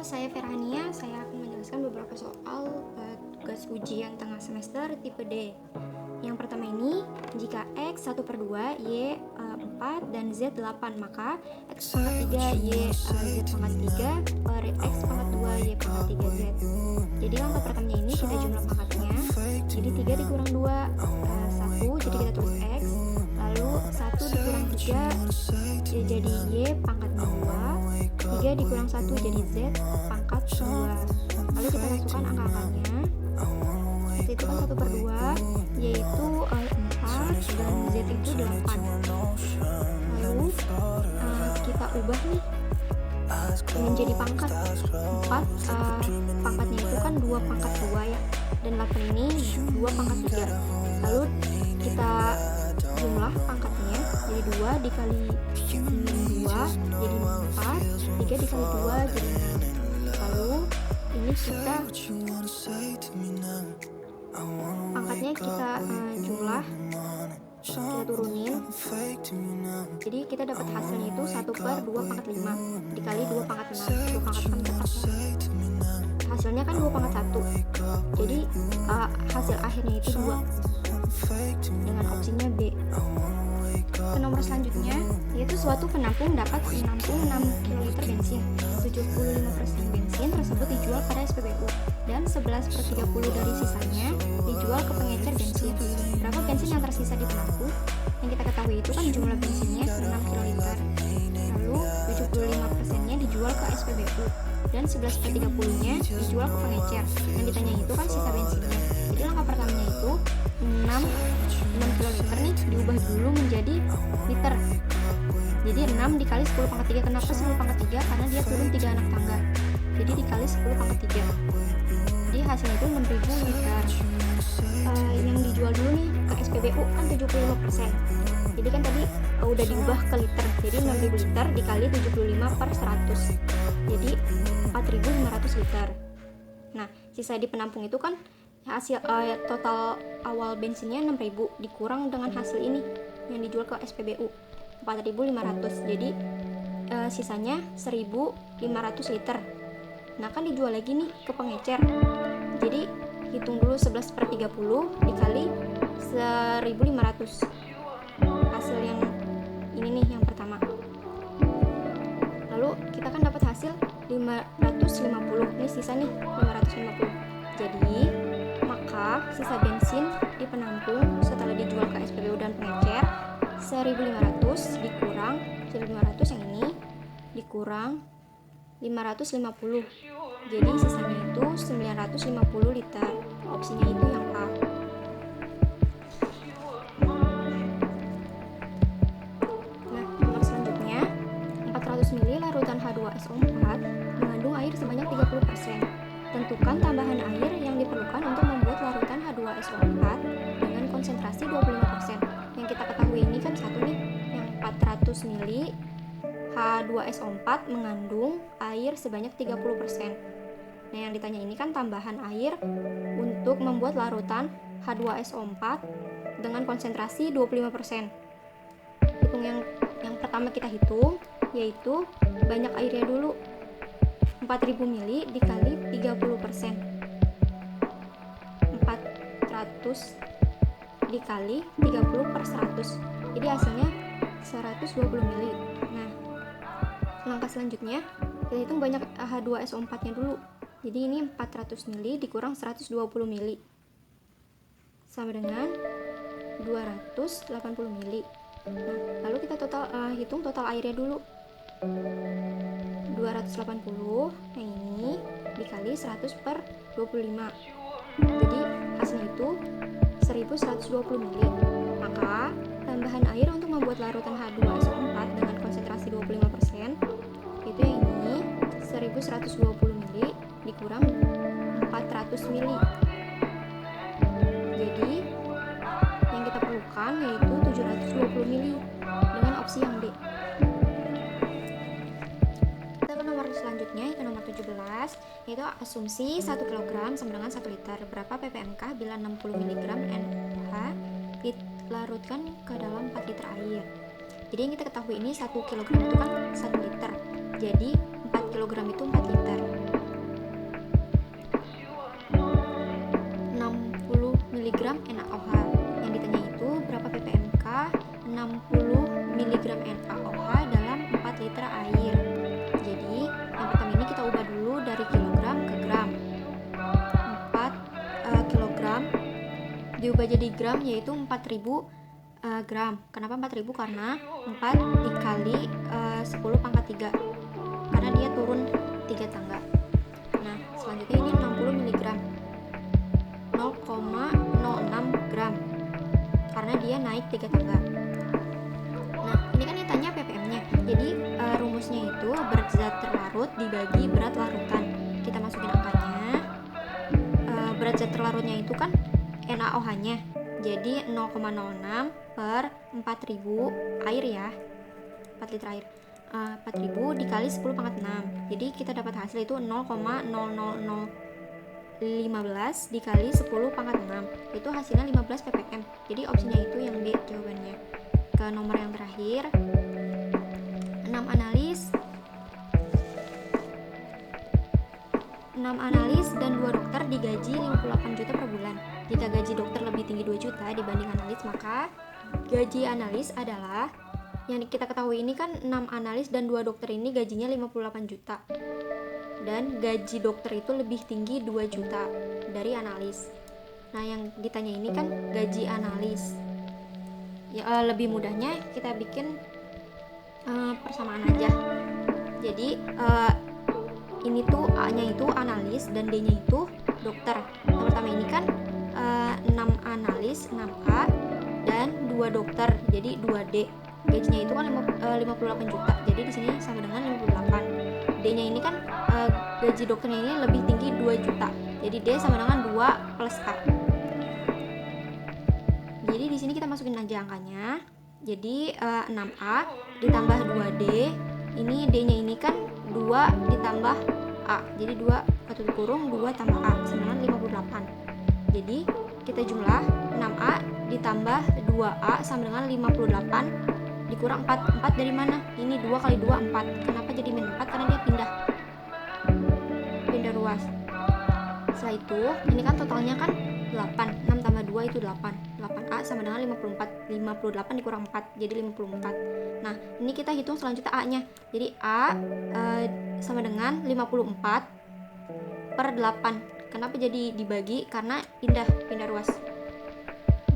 saya Ferhania. Saya akan menjelaskan beberapa soal tugas ujian tengah semester tipe D. Yang pertama ini, jika X 1/2, Y 4, dan Z 8, maka X pangkat 3, Y Z pangkat 3, per X pangkat 2, Y pangkat 3 Z. Jadi langkah pertamanya ini kita jumlah pangkatnya. Jadi 3 dikurang 2, 1, jadi kita tulis X. Lalu 1 dikurang 3, ya jadi Y pangkat 2. 3 dikurang 1 jadi Z pangkat 2. Lalu kita masukkan angka-angkanya. X itu kan 1/2, Y itu 4, dan Z itu 8. Lalu kita ubah nih menjadi pangkat 4. Pangkatnya itu kan 2 pangkat 2 ya, dan 8 ini 2 pangkat 3. Lalu kita jumlah pangkatnya, jadi 2 dikali 2 jadi 4, 3 dikali 2 jadi 6. Lalu ini kita pangkatnya kita jumlah, kita turunin. Jadi kita dapat hasilnya itu 1/2 pangkat 5 dikali 2 pangkat 6. 2 pangkat 6 tetap hasilnya kan 2 pangkat 1. Jadi hasil akhirnya itu 2 dengan opsinya B. Ke nomor selanjutnya, yaitu suatu penampung dapat menampung 6 kl bensin. 75% bensin tersebut dijual pada SPBU, dan 11/30 dari sisanya dijual ke pengecer bensin. Berapa bensin yang tersisa di penampung? Yang kita ketahui itu kan jumlah bensinnya 6 kl. Lalu 75%-nya dijual ke SPBU, dan 11/30-nya dijual ke pengecer. Yang ditanya itu kan sisa bensinnya. Jadi langkah pertamanya itu 6 kl nih diubah dulu menjadi liter. Jadi 6 dikali 10 pangkat 3. Kenapa 10 pangkat 3? Karena dia turun 3 anak tangga. Jadi dikali 10 pangkat 3. Jadi hasilnya itu 6.000 liter. Yang dijual dulu nih ke SPBU kan 75%. Jadi kan tadi udah diubah ke liter. Jadi 6.000 liter dikali 75/100. Jadi 4.500 liter. Nah, sisa di penampung itu kan hasil total awal bensinnya 6.000 dikurang dengan hasil ini yang dijual ke SPBU 4.500. Jadi sisanya 1.500 liter. Nah kan dijual lagi nih ke pengecer. Jadi hitung dulu 11/30 dikali 1.500. Hasil yang ini nih yang pertama. Lalu kita kan dapat hasil 550. Ini sisa nih 550. Jadi maka sisa bensin di penampung setelah dijual ke SPBU dan pengecer 1.500 dikurang 1.500 yang ini dikurang 550. Jadi sisanya itu 950 liter. Opsinya itu yang A. Nah, nomor selanjutnya 400 ml larutan H2SO4 mengandung air sebanyak 30%. Tentukan tambahan air yang diperlukan untuk membuat larutan H2SO4 dengan konsentrasi 25%. Yang kita ketahui ini kan satu nih, yang 400 ml H2SO4 mengandung air sebanyak 30%. Nah, yang ditanya ini kan tambahan air untuk membuat larutan H2SO4 dengan konsentrasi 25%. Hitung yang pertama kita hitung, yaitu banyak airnya dulu. 4.000 ml dikali 30%. 400 dikali 30/100. Jadi hasilnya 120 ml. Nah, langkah selanjutnya kita hitung banyak H2SO4-nya dulu. Jadi ini 400 ml dikurang 120 ml sama dengan 280 ml. Nah, lalu kita hitung total airnya dulu. 280, nah ini dikali 100/25. Jadi hasilnya itu 1120 ml. Maka tambahan air untuk membuat larutan H2SO4 dengan konsentrasi 25% itu yang ini 1120 ml dikurang 400 ml. Jadi yang kita perlukan yaitu 720 ml dengan opsi yang D. Selanjutnya itu nomor 17, yaitu asumsi 1 kg sama dengan 1 liter. Berapa ppmk bila 60 mg NH dilarutkan ke dalam 4 liter air. Jadi yang kita ketahui ini 1 kg itu kan 1 liter. Jadi 4 kg itu 4 liter. diubah jadi gram, yaitu 4000 gram. Kenapa 4000? Karena 4 dikali 10 pangkat 3, karena dia turun 3 tangga. Nah, selanjutnya ini 60 mg, 0,06 gram, karena dia naik 3 tangga. Nah, ini kan ditanya ppm-nya. Jadi rumusnya itu berat zat terlarut dibagi berat larutan. Kita masukin angkanya. Berat zat terlarutnya itu kan NaOH-nya. Jadi 0,06 per 4000 air ya, 4 liter air. 4000 dikali 10 pangkat 6. Jadi kita dapat hasil itu 0,00015 dikali 10 pangkat 6. Itu hasilnya 15 ppm. Jadi opsinya itu yang D jawabannya. Ke nomor yang terakhir, 6 analis dan 2 dokter digaji 58 juta per bulan. Jika gaji dokter lebih tinggi 2 juta dibanding analis, maka gaji analis adalah, yang kita ketahui ini kan 6 analis dan 2 dokter ini gajinya 58 juta. Dan gaji dokter itu lebih tinggi 2 juta dari analis. Nah, yang ditanya ini kan gaji analis. Ya, lebih mudahnya kita bikin persamaan aja. Jadi ini tuh A-nya itu analis dan D-nya itu dokter. Yang pertama ini kan 6 analis, 6A, dan 2 dokter, jadi 2D. Gajinya itu kan 58 juta, jadi di sini sama dengan 58. D-nya ini kan gaji dokternya ini lebih tinggi 2 juta, jadi D sama dengan 2 plus A. Jadi di sini kita masukin aja angkanya. Jadi 6A ditambah 2D, ini D-nya ini kan 2 ditambah A, jadi 2 tambah A sama dengan 58. Jadi kita jumlah 6A ditambah 2A sama dengan 58 dikurang 4. 4 dari mana? Ini 2 kali 2 4. Kenapa jadi min 4? Karena dia pindah ruas. Setelah itu, ini kan totalnya kan 8. 6 tambah 2 itu 8. 8A sama dengan 54. 58 dikurang 4 jadi 54. Nah, ini kita hitung selanjutnya A-nya. Jadi A sama dengan 54 per 8. Kenapa jadi dibagi? Karena pindah ruas.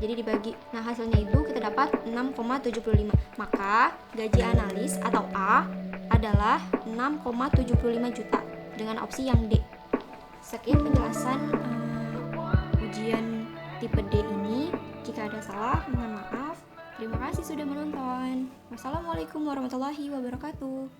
Jadi dibagi. Nah, hasilnya itu kita dapat 6,75. Maka gaji analis atau A adalah 6,75 juta dengan opsi yang D. Sekian penjelasan ujian tipe D ini. Jika ada salah, mohon maaf. Terima kasih sudah menonton. Wassalamualaikum warahmatullahi wabarakatuh.